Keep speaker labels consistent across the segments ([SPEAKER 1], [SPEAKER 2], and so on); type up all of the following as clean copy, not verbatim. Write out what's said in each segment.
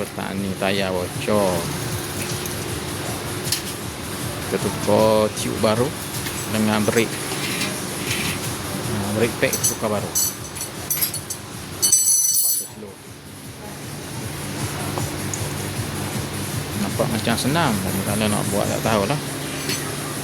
[SPEAKER 1] Petani tayar bocor. Kita tukar tiup baru dengan brake. Brake pack tukar baru. Nampak macam senang, tapi kalau nak buat tak tahulah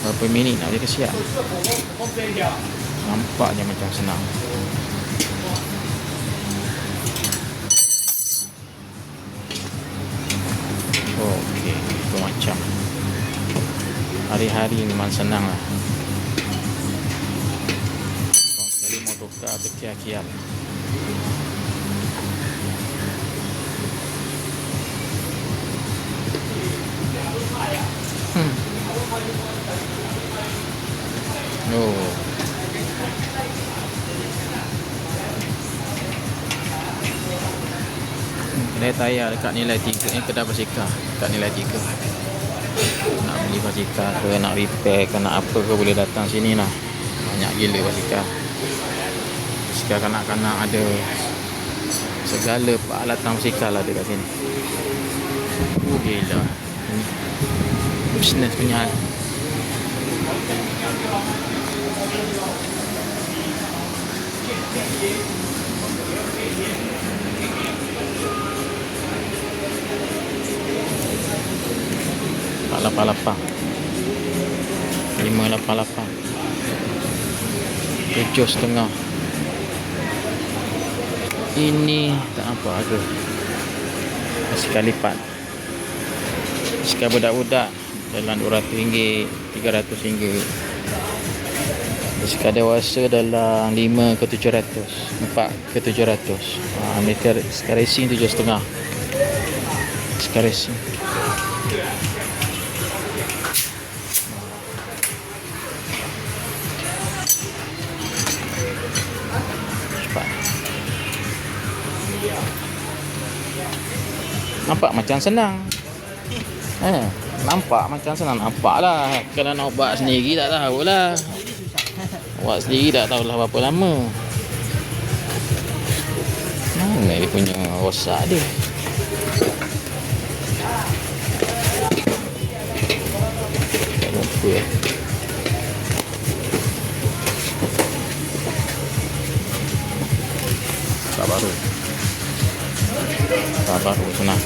[SPEAKER 1] berapa minit nak dia siap. Nampaknya macam senang. Okey, itu macam hari-hari memang senang lah. Kau sekali mau tukar berkial-kial. Oh. Kedai tayar dekat nilai 3 ni, kedai basikal dekat nilai 3. Nak beli basikal ke, nak repair ke, nak apa ke, boleh datang sini lah. Banyak gila basikal. Basikal kanak-kanak ada. Segala peralatan basikal ada kat sini. Gila. Bisnes punya hal. Lapang-lapang 588 7,5. Ini tak apa ada basikal lipat, basikal budak-budak dalam RM200, RM300. Basikal dewasa dalam 5 ke 700, 4 ke 700. Mereka basikal racing 7,5. Basikal racing. Nampak macam senang. Nampak macam senang. Nampak lah. Kalau nak buat sendiri tak tahulah. Buat sendiri tak tahulah berapa lama. Mana dia punya rosak dia. Tak lupa. Tak baru. Tak baru senang.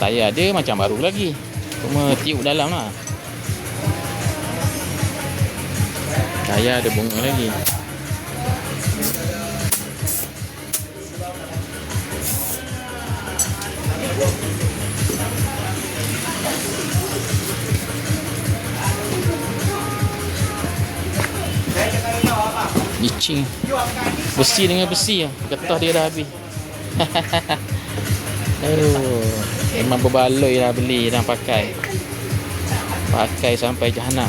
[SPEAKER 1] Tayar dia macam baru lagi, cuma tiup dalam lah. Tayar ada bunga lagi. Licin. Besi dengan besi lah. Getah dia dah habis. Memang berbaloi lah beli dan pakai. Pakai sampai jahanam.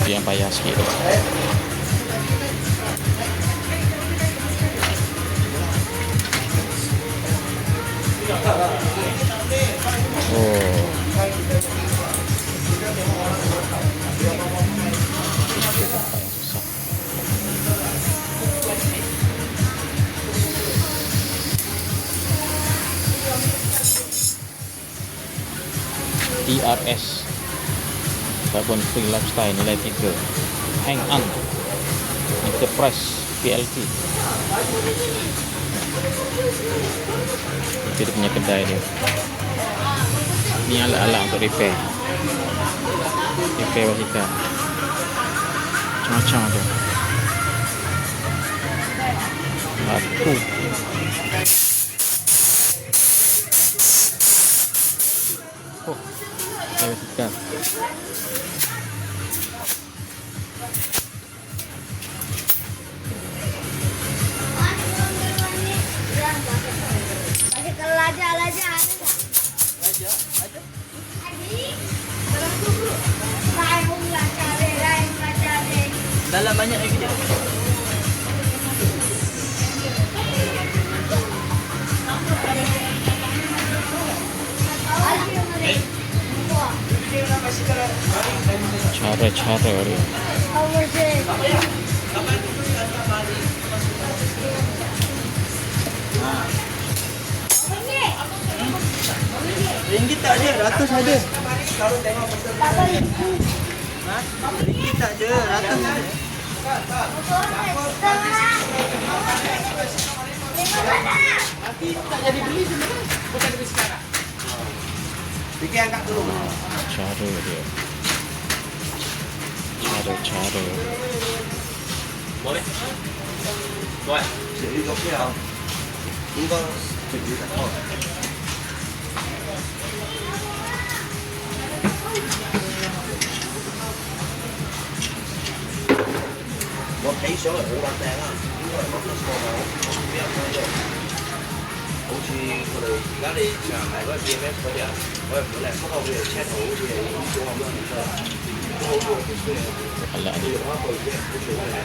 [SPEAKER 1] Itu yang payah sikit tu. TRS Carbon Free Lifestyle nilai 3. Hang On Enterprise PLT. Itu dia punya kedai dia. Ni alat-alat untuk repair basikal macam-macam tu. Batu. Basikal.
[SPEAKER 2] Basikal laja ada tak? Laja ada.
[SPEAKER 3] Dalam banyak lagi dia.
[SPEAKER 1] Cara-cara dia.
[SPEAKER 3] Ringgit tak ada, ratus ada.
[SPEAKER 2] Tak boleh.
[SPEAKER 3] Ha? Ringgit tak ada, ratus ada.
[SPEAKER 4] Fikir angkat dulu.
[SPEAKER 1] Cara dia. Cara.
[SPEAKER 4] Boleh. Boleh. Jadi okey ah. Ini jadi tak tahu. 我睇上嚟好穩定啊，應該係冇乜錯㗎，我邊有睇到？好似我哋而家你上係嗰個 BMS 嗰啲啊，我又唔會嚟，不過佢哋 check 到好似係呢種咁樣嘅，都好好嘅嘢。
[SPEAKER 1] Alah
[SPEAKER 4] 你
[SPEAKER 1] dia.
[SPEAKER 4] 用一個已經好做嘅嘢。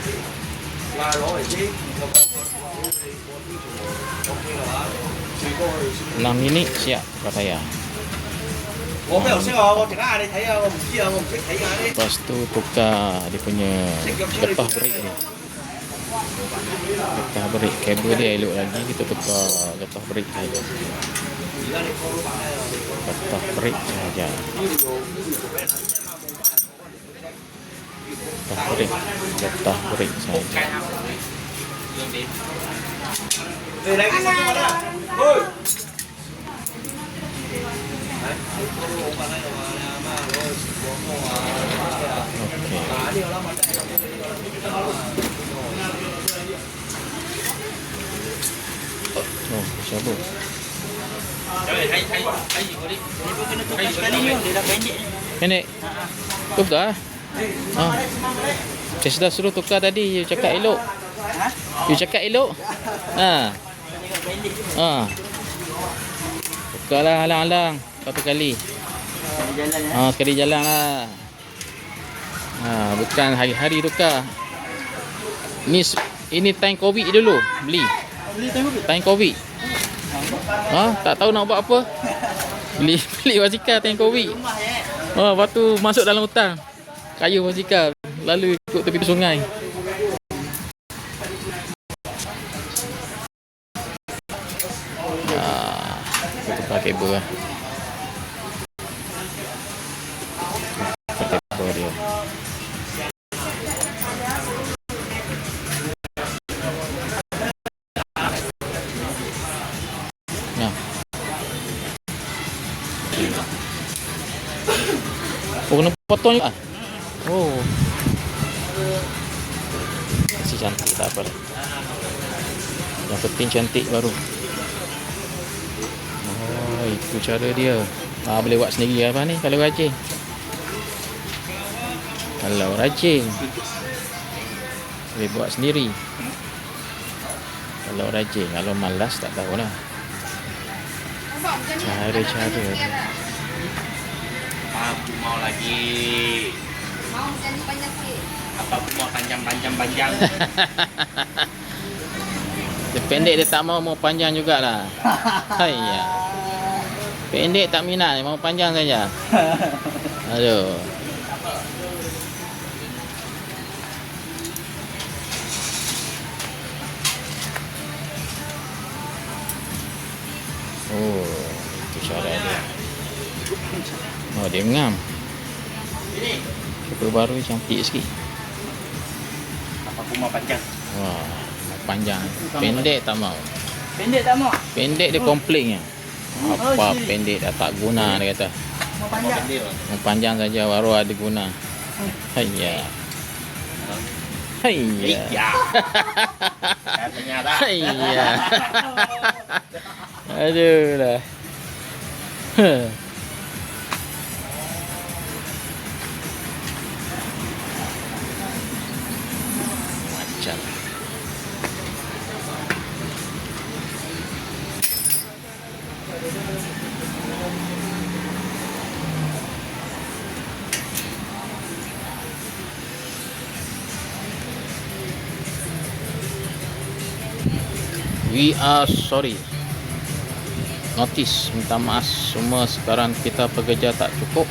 [SPEAKER 4] 但係攞嚟先，我講我哋我呢條 OK 嘅話，最多我哋先。
[SPEAKER 1] 6 minit siap Pattaya.
[SPEAKER 4] 我咩頭先啊？我陣間嗌你睇啊！我唔知啊，我唔識睇啊啲。
[SPEAKER 1] Lepas tu tukar dia punya getah brake dia. Getah brake, kabel dia elok lagi, kita tukar getah brake saja.
[SPEAKER 4] 而家你 call 老闆咧，我哋
[SPEAKER 1] Getah brake saja. getah brake saja.
[SPEAKER 4] 你嚟嘅時候啦，喂！係，老闆喺度話你阿媽攞去廣東話啊，
[SPEAKER 1] Okey.
[SPEAKER 4] 嗱呢個啦，或者係咁呢個啦。
[SPEAKER 1] Oh, cabut.
[SPEAKER 3] Sekali ni dia dah pendek.
[SPEAKER 1] Pendek. Tukar. Ha. Saya sudah suruh tukar tadi, you cakap elok.
[SPEAKER 3] Ha?
[SPEAKER 1] You cakap elok. Ha.
[SPEAKER 3] Tengok pendek.
[SPEAKER 1] Ha. Tukarlah halang-halang satu kali.
[SPEAKER 3] Di jalan ya.
[SPEAKER 1] Ha, sekali jalan lah. Ha, bukan hari-hari tukar. Ini time Covid dulu beli.
[SPEAKER 3] Beli tengok.
[SPEAKER 1] Time Covid. Ha, tak tahu nak buat apa. Beli basikal time Covid.
[SPEAKER 3] Rumah ya.
[SPEAKER 1] Oh, lepas tu masuk dalam hutan. Kayu basikal. Lalu ikut tepi sungai. Kita tukar kabel lah. Tukar kabel dia. Nah. Oh, kena potong juga. Oh. Masih cantik, tak apa. Yang penting cantik baru. Oh, itu cara dia. Boleh buat sendiri apa ni kalau rajin. Kalau rajin boleh buat sendiri. Kalau rajin, kalau malas tak tahulah. Cara-cara dia.
[SPEAKER 4] Aku mau lagi.
[SPEAKER 2] Mau jadi banyak sih.
[SPEAKER 4] Apa aku mau panjang.
[SPEAKER 1] Dia pendek dia tak mau panjang jugalah. Haiya. Pendek tak minat, mau panjang saja. Aduh. Oh, itu cara dia. Oh, dia ngam. Super baru cantik sikit.
[SPEAKER 4] Apa aku mau panjang?
[SPEAKER 1] Wah, panjang. Pendek tak mau.
[SPEAKER 3] Pendek tak mau.
[SPEAKER 1] Pendek dia komplain ya. Apa
[SPEAKER 3] sini.
[SPEAKER 1] pendek dah tak guna dia kata.
[SPEAKER 3] Mau panjang.
[SPEAKER 1] Yang panjang saja baru ada guna. Haiya. Haiya.
[SPEAKER 4] Ya. Ternyata.
[SPEAKER 1] Haiya. Aduh lah. Macam. We are sorry. Notice, minta maaf semua, sekarang kita pekerja tak cukup.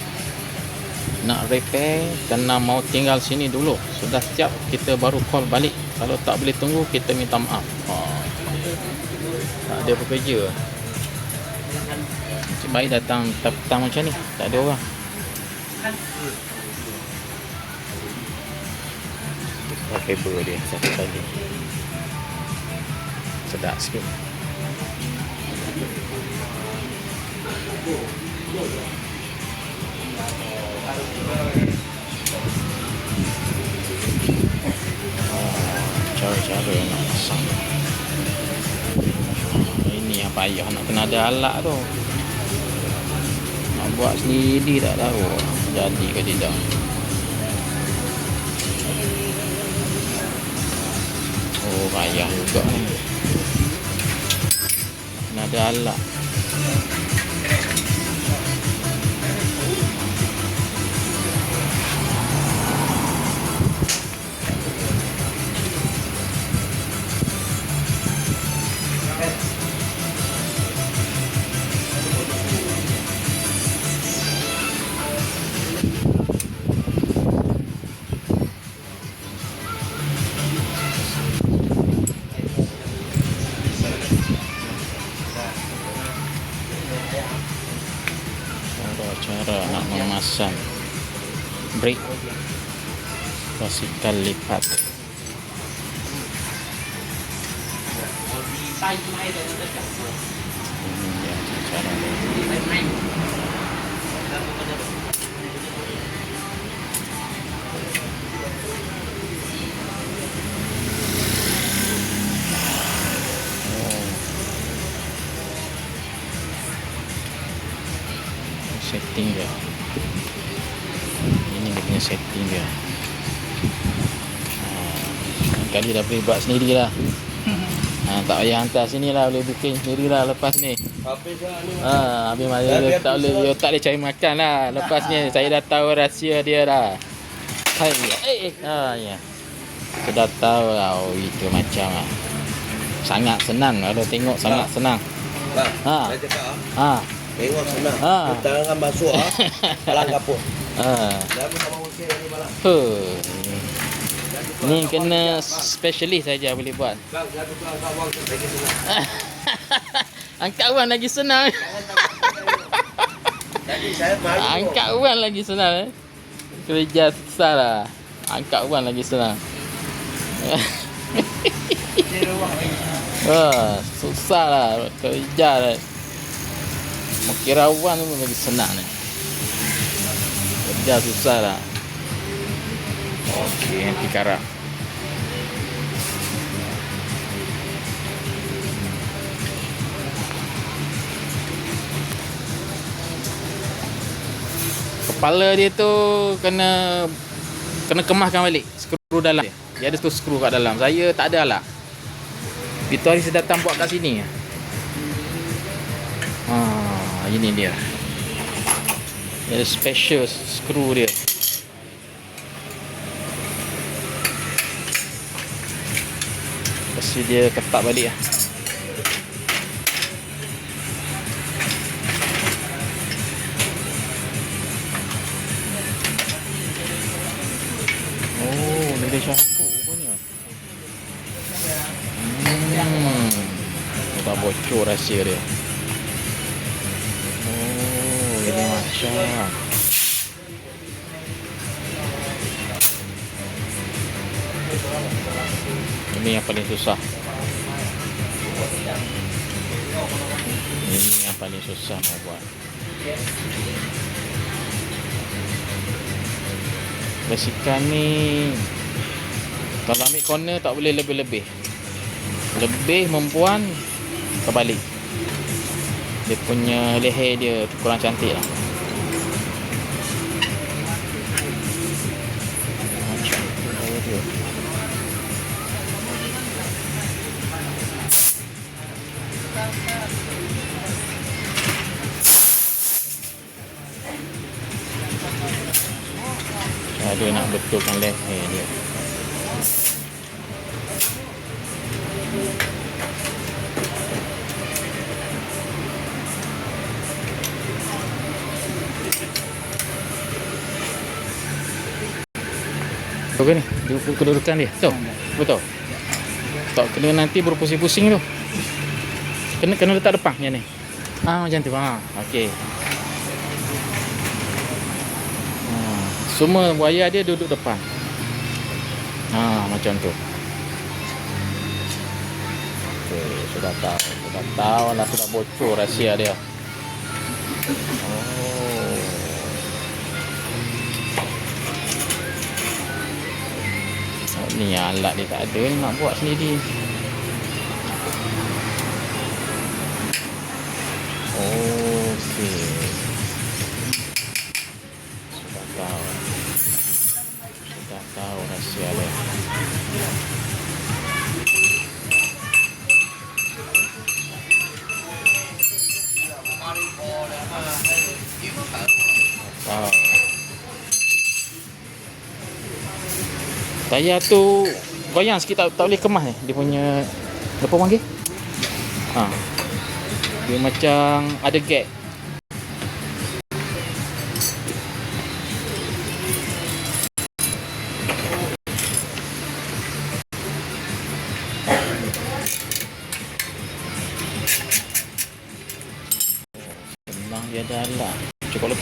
[SPEAKER 1] Nak repair kena mau tinggal sini dulu. Sudah siap kita baru call balik. Kalau tak boleh tunggu kita minta maaf. Tak ada pekerja. Baik datang petang macam ni, tak ada orang. Pakai ber dia satu kali. Sedap sikit. Cara-cara nak masak. Ini yang payah nak kena ada alat tu. Nak buat sendiri tak tahu jadi ke tidak. Oh, payah juga ni. Kena ada alat. Cara nak memasang brake basikal lipat. Ini dia cara dia. Setting dia. Ini dia punya setting dia. Kali dah boleh buat sendiri lah. Tak payah hantar sini lah, boleh booking sendiri lah lepas ni.
[SPEAKER 4] Habis dah ni.
[SPEAKER 1] Habis masa tak boleh cari makan lah. Lepas ni saya dah tahu rahsia dia dah. Hai. Ya. Saya dah tahu lah. Oh, itu macam lah. Sangat senang kalau tengok, sangat senang.
[SPEAKER 4] Saya cakap tengok senang. Tangan masuk palang kapur. Jangan sama usia ni malam.
[SPEAKER 1] Ni kena specialist saja boleh buat.
[SPEAKER 4] Bang, satu angkat wang lagi senang.
[SPEAKER 1] Angkat wang lagi senang.
[SPEAKER 4] Tadi saya malu.
[SPEAKER 1] Angkat wang lagi senang. Kerja susah lah. Angkat wang lagi senang. Susah lah kerja lah. Kira wang tu lagi senang ni. Kerja susah lah. Okey, nanti karak. Kepala dia tu kena kemaskan balik. Skru dalam dia. Dia ada tu skru kat dalam. Saya tak ada lah. Itu hari saya datang buat kat sini. Ini dia. Dia special skru dia. Pasti dia ketat balik lah. Oh, ni dia campur rupanya. Tak bocor rahsia dia. Oh, ini macam. Ini yang paling susah. Ini yang paling susah mau buat. Basikal ni kalau ambil corner tak boleh lebih-lebih. Lebih mempuan terbalik. Dia punya leher dia kurang cantik lah. Macam tu dia. Dia nak betulkan leher dia. Betul ni? Kedudukan dia. Betul. Tak kena nanti berpusing-pusing tu. Kena letak depan yang ni. Macam tu. Okey. Semua buaya dia duduk depan. Macam tu. Okey, sudah tahu lah, sudah bocor rahsia dia. Ni alat dia tak ada, nak buat sendiri. Okey. Sudah tahu rahsia dia. Tayar tu goyang sikit, tak boleh kemas ni. Dia punya apa panggil? Dia macam ada gap. Senang dia dah lah. Cukup lepas